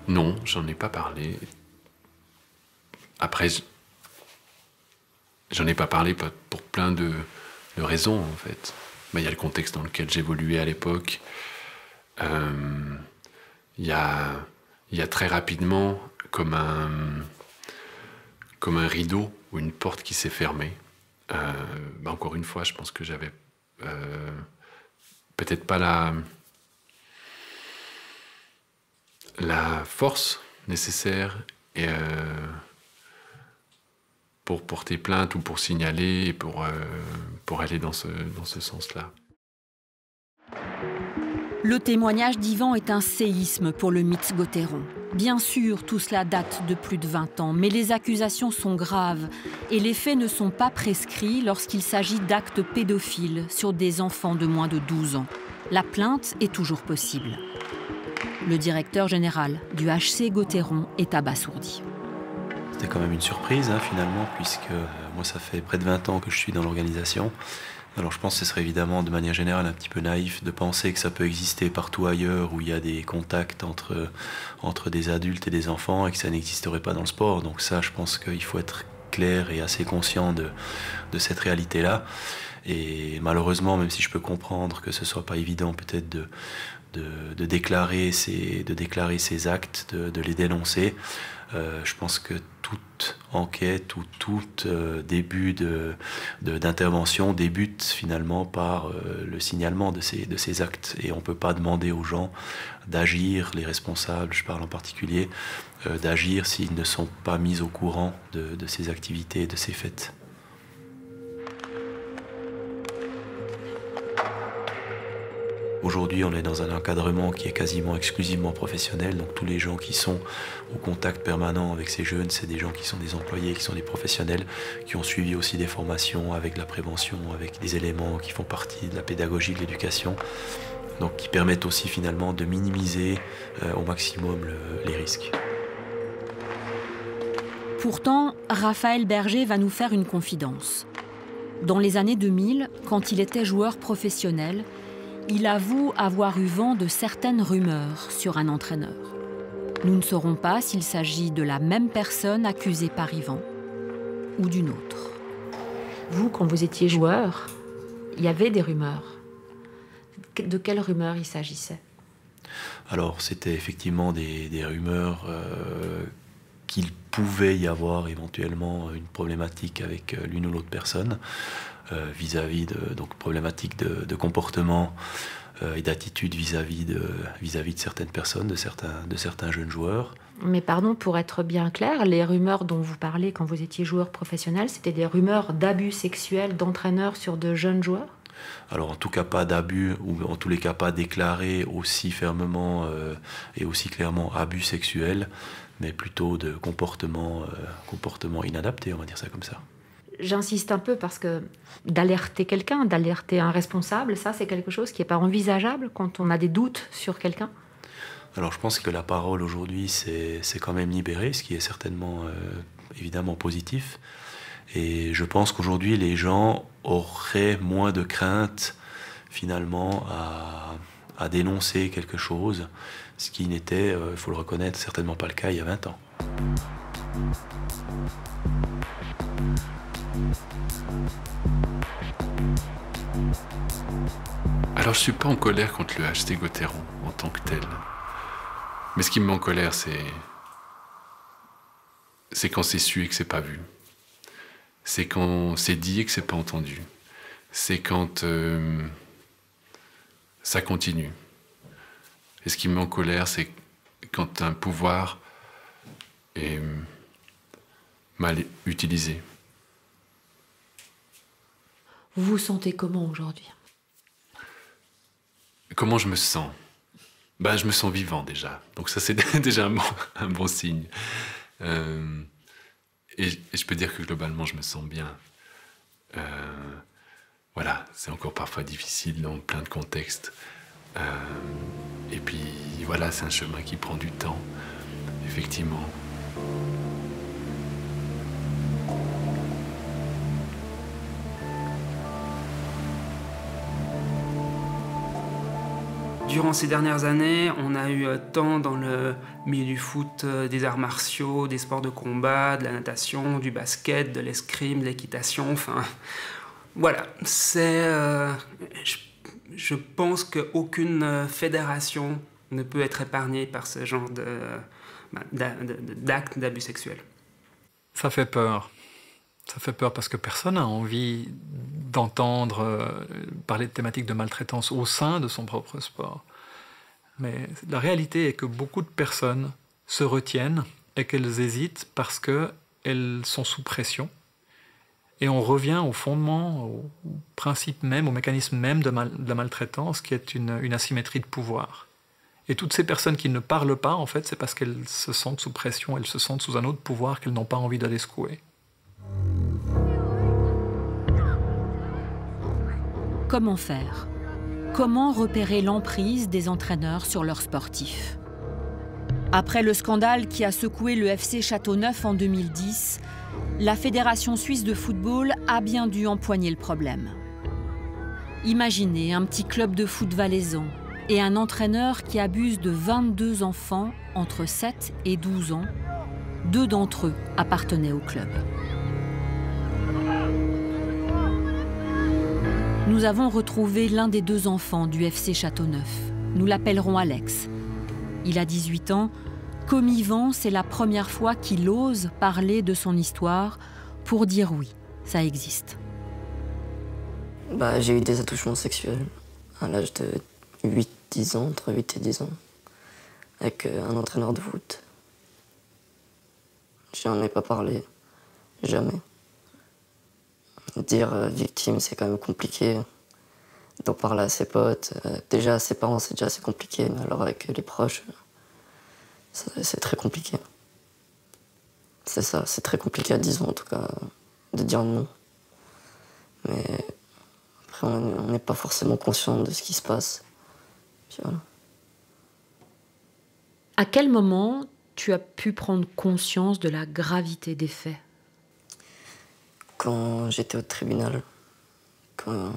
S18: Non, j'en ai pas parlé. Après, j'en ai pas parlé pour plein de raisons, en fait. Il y a le contexte dans lequel j'évoluais à l'époque. Il y a très rapidement comme un rideau ou une porte qui s'est fermée. Encore une fois, je pense que j'avais peut-être pas la force nécessaire pour porter plainte ou pour signaler et pour aller dans ce sens-là.
S2: Le témoignage d'Yvan est un séisme pour le Mitz-Gotteron. Bien sûr, tout cela date de plus de 20 ans, mais les accusations sont graves et les faits ne sont pas prescrits lorsqu'il s'agit d'actes pédophiles sur des enfants de moins de 12 ans. La plainte est toujours possible. Le directeur général du HC Gotteron est abasourdi.
S3: C'était quand même une surprise, finalement, puisque moi, ça fait près de 20 ans que je suis dans l'organisation. Alors je pense que ce serait évidemment de manière générale un petit peu naïf de penser que ça peut exister partout ailleurs où il y a des contacts entre des adultes et des enfants et que ça n'existerait pas dans le sport. Donc ça, je pense qu'il faut être clair et assez conscient de cette réalité-là. Et malheureusement, même si je peux comprendre que ce soit pas évident peut-être de déclarer ces actes, de les dénoncer, je pense que toute enquête ou tout début d'intervention débute finalement par le signalement de ces actes. Et on ne peut pas demander aux gens d'agir, les responsables, je parle en particulier, d'agir s'ils ne sont pas mis au courant de ces activités, de ces faits. Aujourd'hui, on est dans un encadrement qui est quasiment exclusivement professionnel. Donc tous les gens qui sont au contact permanent avec ces jeunes, c'est des gens qui sont des employés, qui sont des professionnels, qui ont suivi aussi des formations avec la prévention, avec des éléments qui font partie de la pédagogie, de l'éducation. Donc qui permettent aussi finalement de minimiser au maximum les risques.
S2: Pourtant, Raphaël Berger va nous faire une confidence. Dans les années 2000, quand il était joueur professionnel, il avoue avoir eu vent de certaines rumeurs sur un entraîneur. Nous ne saurons pas s'il s'agit de la même personne accusée par Yvan ou d'une autre.
S4: Vous, quand vous étiez joueur, il y avait des rumeurs. De quelles rumeurs il s'agissait?
S3: Alors, c'était effectivement des rumeurs qu'il pouvait y avoir éventuellement une problématique avec l'une ou l'autre personne. Vis-à-vis de problématiques de comportement et d'attitude vis-à-vis de certaines personnes, de certains jeunes joueurs.
S4: Mais pardon, pour être bien clair, les rumeurs dont vous parlez quand vous étiez joueur professionnel, c'était des rumeurs d'abus sexuels d'entraîneurs sur de jeunes joueurs?
S3: Alors en tout cas pas d'abus, ou en tous les cas pas déclaré aussi fermement et aussi clairement abus sexuels, mais plutôt de comportement inadapté, on va dire ça comme ça.
S4: J'insiste un peu parce que d'alerter quelqu'un, d'alerter un responsable, ça c'est quelque chose qui n'est pas envisageable quand on a des doutes sur quelqu'un.
S3: Alors je pense que la parole aujourd'hui c'est quand même libéré, ce qui est certainement évidemment positif. Et je pense qu'aujourd'hui les gens auraient moins de crainte finalement à dénoncer quelque chose, ce qui n'était, il faut le reconnaître, certainement pas le cas il y a 20 ans.
S18: Alors je suis pas en colère contre le HC Gauthieron en tant que tel. Mais ce qui me met en colère, c'est quand c'est su et que c'est pas vu. C'est quand c'est dit et que c'est pas entendu. C'est quand ça continue. Et ce qui me met en colère, c'est quand un pouvoir est mal utilisé.
S4: Vous vous sentez comment aujourd'hui?
S18: Comment je me sens? Ben, je me sens vivant déjà. Donc ça, c'est déjà un bon signe. Et je peux dire que globalement, je me sens bien. Voilà, c'est encore parfois difficile dans plein de contextes. Et puis voilà, c'est un chemin qui prend du temps, effectivement.
S19: Durant ces dernières années, on a eu tant dans le milieu du foot, des arts martiaux, des sports de combat, de la natation, du basket, de l'escrime, de l'équitation, enfin... Voilà, c'est... je pense qu'aucune fédération ne peut être épargnée par ce genre d'actes d'abus sexuels.
S12: Ça fait peur. Ça fait peur parce que personne n'a envie d'entendre parler de thématiques de maltraitance au sein de son propre sport. Mais la réalité est que beaucoup de personnes se retiennent et qu'elles hésitent parce qu'elles sont sous pression. Et on revient au fondement, au principe même, au mécanisme même de la maltraitance, qui est une asymétrie de pouvoir. Et toutes ces personnes qui ne parlent pas, en fait, c'est parce qu'elles se sentent sous pression, elles se sentent sous un autre pouvoir qu'elles n'ont pas envie d'aller secouer.
S2: Comment faire? Comment repérer l'emprise des entraîneurs sur leurs sportifs? Après le scandale qui a secoué le FC Châteauneuf en 2010, la Fédération suisse de football a bien dû empoigner le problème. Imaginez un petit club de foot valaisan et un entraîneur qui abuse de 22 enfants entre 7 et 12 ans. 2 d'entre eux appartenaient au club. Nous avons retrouvé l'un des 2 enfants du FC Châteauneuf. Nous l'appellerons Alex. Il a 18 ans. Comme Yvan, c'est la première fois qu'il ose parler de son histoire pour dire oui, ça existe.
S20: J'ai eu des attouchements sexuels à l'âge de 8-10 ans, entre 8 et 10 ans, avec un entraîneur de foot. J'en ai pas parlé, jamais. Dire victime, c'est quand même compliqué. D'en parler à ses potes, déjà à ses parents, c'est déjà assez compliqué, mais alors avec les proches, c'est très compliqué. C'est ça, c'est très compliqué à 10 ans en tout cas, de dire non. Mais après, on n'est pas forcément conscient de ce qui se passe. Puis voilà.
S4: À quel moment tu as pu prendre conscience de la gravité des faits?
S20: Quand j'étais au tribunal, quand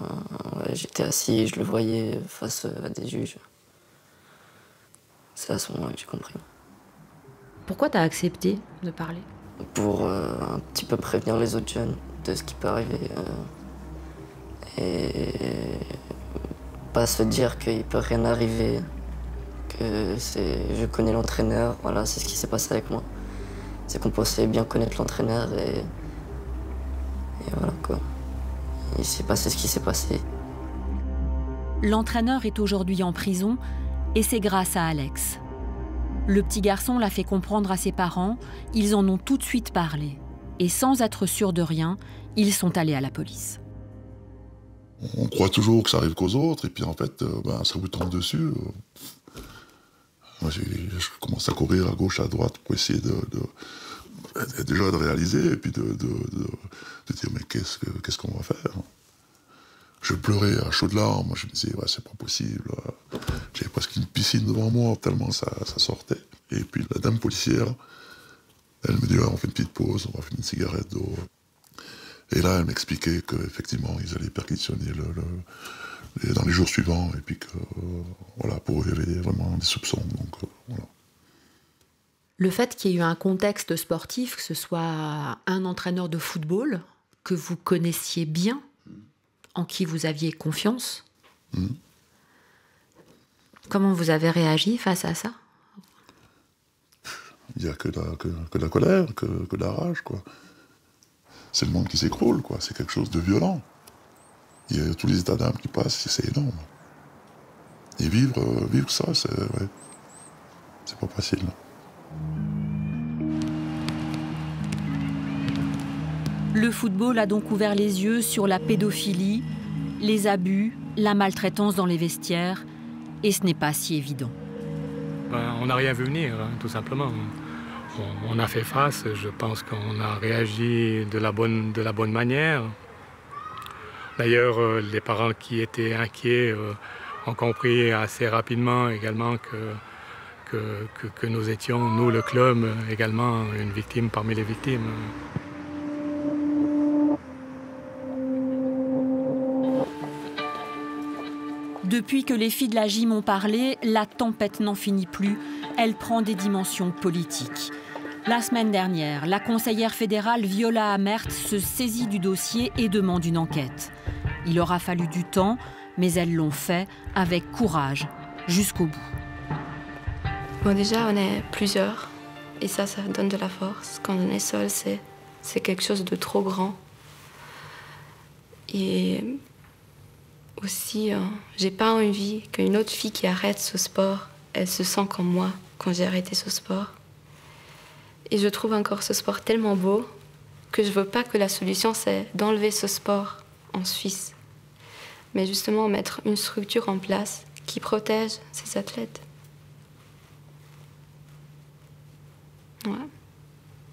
S20: j'étais assis et je le voyais face à des juges. C'est à ce moment-là que j'ai compris.
S4: Pourquoi tu as accepté de parler?
S20: Pour un petit peu prévenir les autres jeunes de ce qui peut arriver. Et pas se dire qu'il peut rien arriver. Je connais l'entraîneur, voilà, c'est ce qui s'est passé avec moi. C'est qu'on pensait bien connaître l'entraîneur et voilà quoi. Il s'est passé ce qui s'est passé.
S2: L'entraîneur est aujourd'hui en prison et c'est grâce à Alex. Le petit garçon l'a fait comprendre à ses parents, ils en ont tout de suite parlé. Et sans être sûrs de rien, ils sont allés à la police.
S21: On croit toujours que ça arrive qu'aux autres, et puis en fait, ça vous tombe dessus. Moi, je commence à courir à gauche, à droite pour essayer déjà de réaliser, et puis de dire mais qu'est-ce qu'on va faire? Je pleurais à chaudes larmes, je me disais c'est pas possible. J'avais presque une piscine devant moi, tellement ça sortait. Et puis la dame policière, elle me dit on fait une petite pause, on va fumer une cigarette d'eau. Et là, elle m'expliquait qu'effectivement, ils allaient perquisitionner dans les jours suivants, et puis que, voilà, pour eux, il y avait vraiment des soupçons. Donc, voilà.
S4: Le fait qu'il y ait eu un contexte sportif, que ce soit un entraîneur de football, que vous connaissiez bien, en qui vous aviez confiance. Comment vous avez réagi face à ça?
S21: Il n'y a que la colère, que la rage, quoi. C'est le monde qui s'écroule, quoi. C'est quelque chose de violent. Il y a tous les états d'âme qui passent, c'est énorme. Et vivre ça, c'est pas facile.
S2: Le football a donc ouvert les yeux sur la pédophilie, les abus, la maltraitance dans les vestiaires, et ce n'est pas si évident.
S17: On n'a rien vu venir, hein, tout simplement. On a fait face, je pense qu'on a réagi de la bonne manière. D'ailleurs, les parents qui étaient inquiets ont compris assez rapidement également que nous étions, nous le club, également une victime parmi les victimes.
S2: Depuis que les filles de la gym ont parlé, la tempête n'en finit plus. Elle prend des dimensions politiques. La semaine dernière, la conseillère fédérale Viola Amert se saisit du dossier et demande une enquête. Il aura fallu du temps, mais elles l'ont fait avec courage, jusqu'au bout.
S10: Bon, déjà, on est plusieurs, et ça donne de la force. Quand on est seul, c'est quelque chose de trop grand. Et aussi, j'ai pas envie qu'une autre fille qui arrête ce sport, elle se sent comme moi quand j'ai arrêté ce sport. Et je trouve encore ce sport tellement beau que je veux pas que la solution, c'est d'enlever ce sport en Suisse. Mais justement, mettre une structure en place qui protège ces athlètes. Ouais.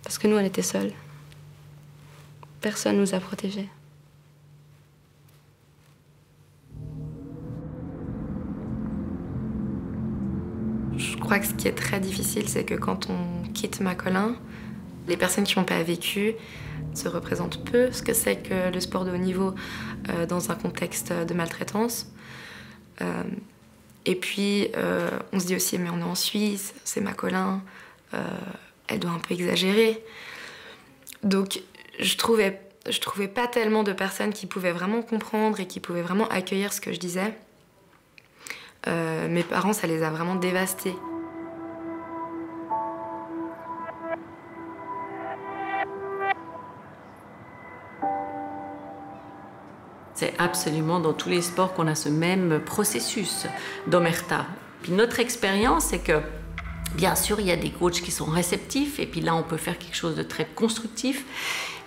S10: Parce que nous, on était seuls. Personne nous a protégés. Je crois que ce qui est très difficile, c'est que quand on quitte Macolin, les personnes qui n'ont pas vécu se représentent peu ce que c'est que le sport de haut niveau dans un contexte de maltraitance. Et puis, on se dit aussi, mais on est en Suisse, c'est Macolin, elle doit un peu exagérer. Donc, je trouvais pas tellement de personnes qui pouvaient vraiment comprendre et qui pouvaient vraiment accueillir ce que je disais. Mes parents, ça les a vraiment dévastés.
S8: C'est absolument dans tous les sports qu'on a ce même processus d'omerta. Puis notre expérience, c'est que, bien sûr, il y a des coachs qui sont réceptifs, et puis là, on peut faire quelque chose de très constructif.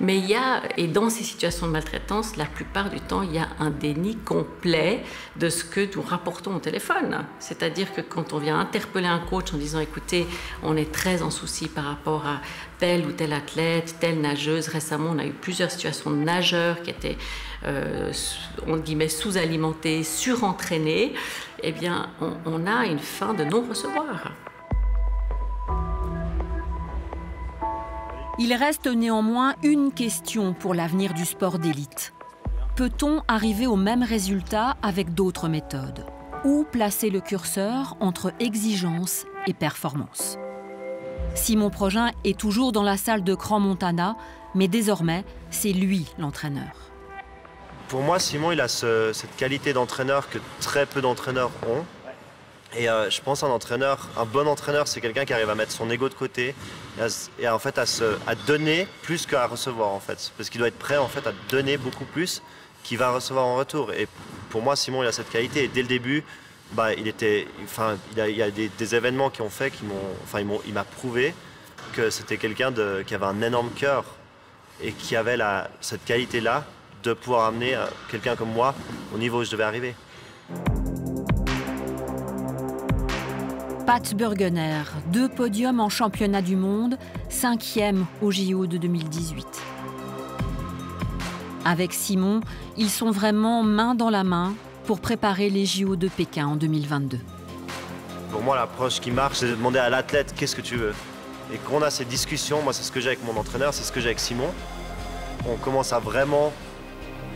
S8: Mais il y a, et dans ces situations de maltraitance, la plupart du temps, il y a un déni complet de ce que nous rapportons au téléphone. C'est-à-dire que quand on vient interpeller un coach en disant « Écoutez, on est très en souci par rapport à tel ou tel athlète, telle nageuse ». Récemment, on a eu plusieurs situations de nageurs qui étaient, on dit, sous-alimentés, surentraînés. Eh bien, on a une fin de non-recevoir.
S2: Il reste néanmoins une question pour l'avenir du sport d'élite. Peut-on arriver au même résultat avec d'autres méthodes? Où placer le curseur entre exigence et performance? Simon Progin est toujours dans la salle de Crans-Montana, mais désormais, c'est lui l'entraîneur.
S7: Pour moi, Simon, il a cette qualité d'entraîneur que très peu d'entraîneurs ont. Et je pense un bon entraîneur, c'est quelqu'un qui arrive à mettre son ego de côté et en fait à donner plus qu'à recevoir, en fait. Parce qu'il doit être prêt en fait à donner beaucoup plus qu'il va recevoir en retour. Et pour moi, Simon, il a cette qualité. Et dès le début, il y a des événements qui ont fait, il m'a prouvé que c'était quelqu'un qui avait un énorme cœur et qui avait cette qualité-là de pouvoir amener quelqu'un comme moi au niveau où je devais arriver.
S2: Pat Burgener, 2 podiums en championnat du monde, 5e au JO de 2018. Avec Simon, ils sont vraiment main dans la main pour préparer les JO de Pékin en 2022.
S7: Pour moi, l'approche qui marche, c'est de demander à l'athlète « qu'est-ce que tu veux ?» Et quand on a ces discussions, moi c'est ce que j'ai avec mon entraîneur, c'est ce que j'ai avec Simon, on commence à vraiment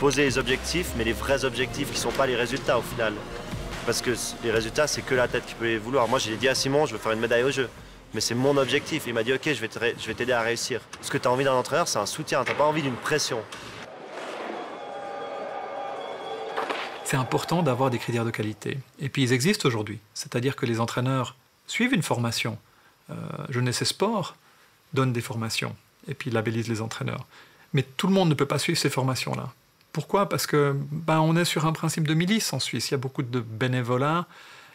S7: poser les objectifs, mais les vrais objectifs qui ne sont pas les résultats au final. Parce que les résultats, c'est que l'athlète qui peut les vouloir. Moi, j'ai dit à Simon, je veux faire une médaille au jeu. Mais c'est mon objectif. Il m'a dit, OK, je vais t'aider à réussir. Ce que tu as envie d'un entraîneur, c'est un soutien. Tu n'as pas envie d'une pression.
S12: c'est important d'avoir des critères de qualité. Et puis ils existent aujourd'hui, c'est-à-dire que les entraîneurs suivent une formation. Jeunesse et Sport donne des formations et puis labellise les entraîneurs. Mais tout le monde ne peut pas suivre ces formations-là. Pourquoi? Parce que on est sur un principe de milice en Suisse. Il y a beaucoup de bénévolat,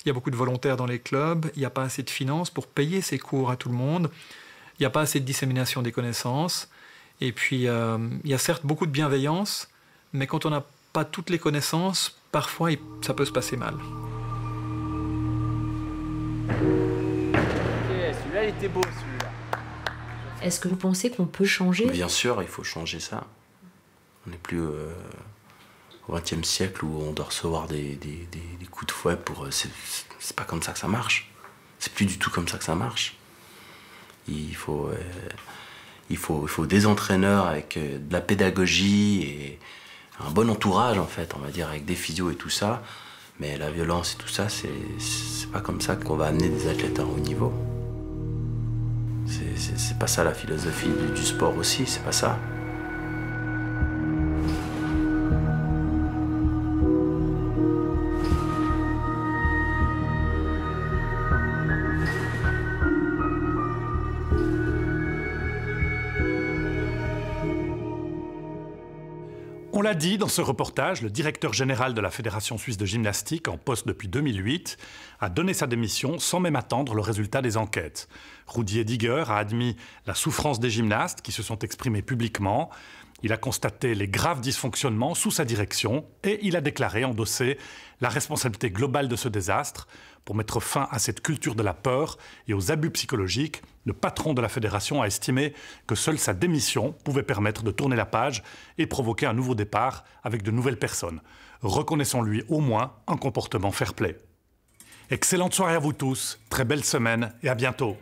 S12: il y a beaucoup de volontaires dans les clubs, il n'y a pas assez de finances pour payer ces cours à tout le monde, il n'y a pas assez de dissémination des connaissances. Et puis, il y a certes beaucoup de bienveillance, mais quand on n'a pas toutes les connaissances, parfois ça peut se passer mal.
S3: Celui-là, il était beau, celui-là.
S4: Est-ce que vous pensez qu'on peut changer?
S3: Bien sûr, il faut changer ça. On n'est plus au XXe siècle où on doit recevoir des coups de fouet pour... C'est pas comme ça que ça marche. C'est plus du tout comme ça que ça marche. Il faut des entraîneurs avec de la pédagogie et un bon entourage, en fait, on va dire, avec des physios et tout ça. Mais la violence et tout ça, c'est pas comme ça qu'on va amener des athlètes à un haut niveau. C'est pas ça la philosophie du sport aussi, c'est pas ça.
S1: On l'a dit dans ce reportage, le directeur général de la Fédération suisse de gymnastique, en poste depuis 2008, a donné sa démission sans même attendre le résultat des enquêtes. Rudi Ediger a admis la souffrance des gymnastes qui se sont exprimés publiquement. Il a constaté les graves dysfonctionnements sous sa direction et il a déclaré endosser la responsabilité globale de ce désastre. Pour mettre fin à cette culture de la peur et aux abus psychologiques, le patron de la fédération a estimé que seule sa démission pouvait permettre de tourner la page et provoquer un nouveau départ avec de nouvelles personnes. Reconnaissons-lui au moins un comportement fair-play. Excellente soirée à vous tous, très belle semaine et à bientôt.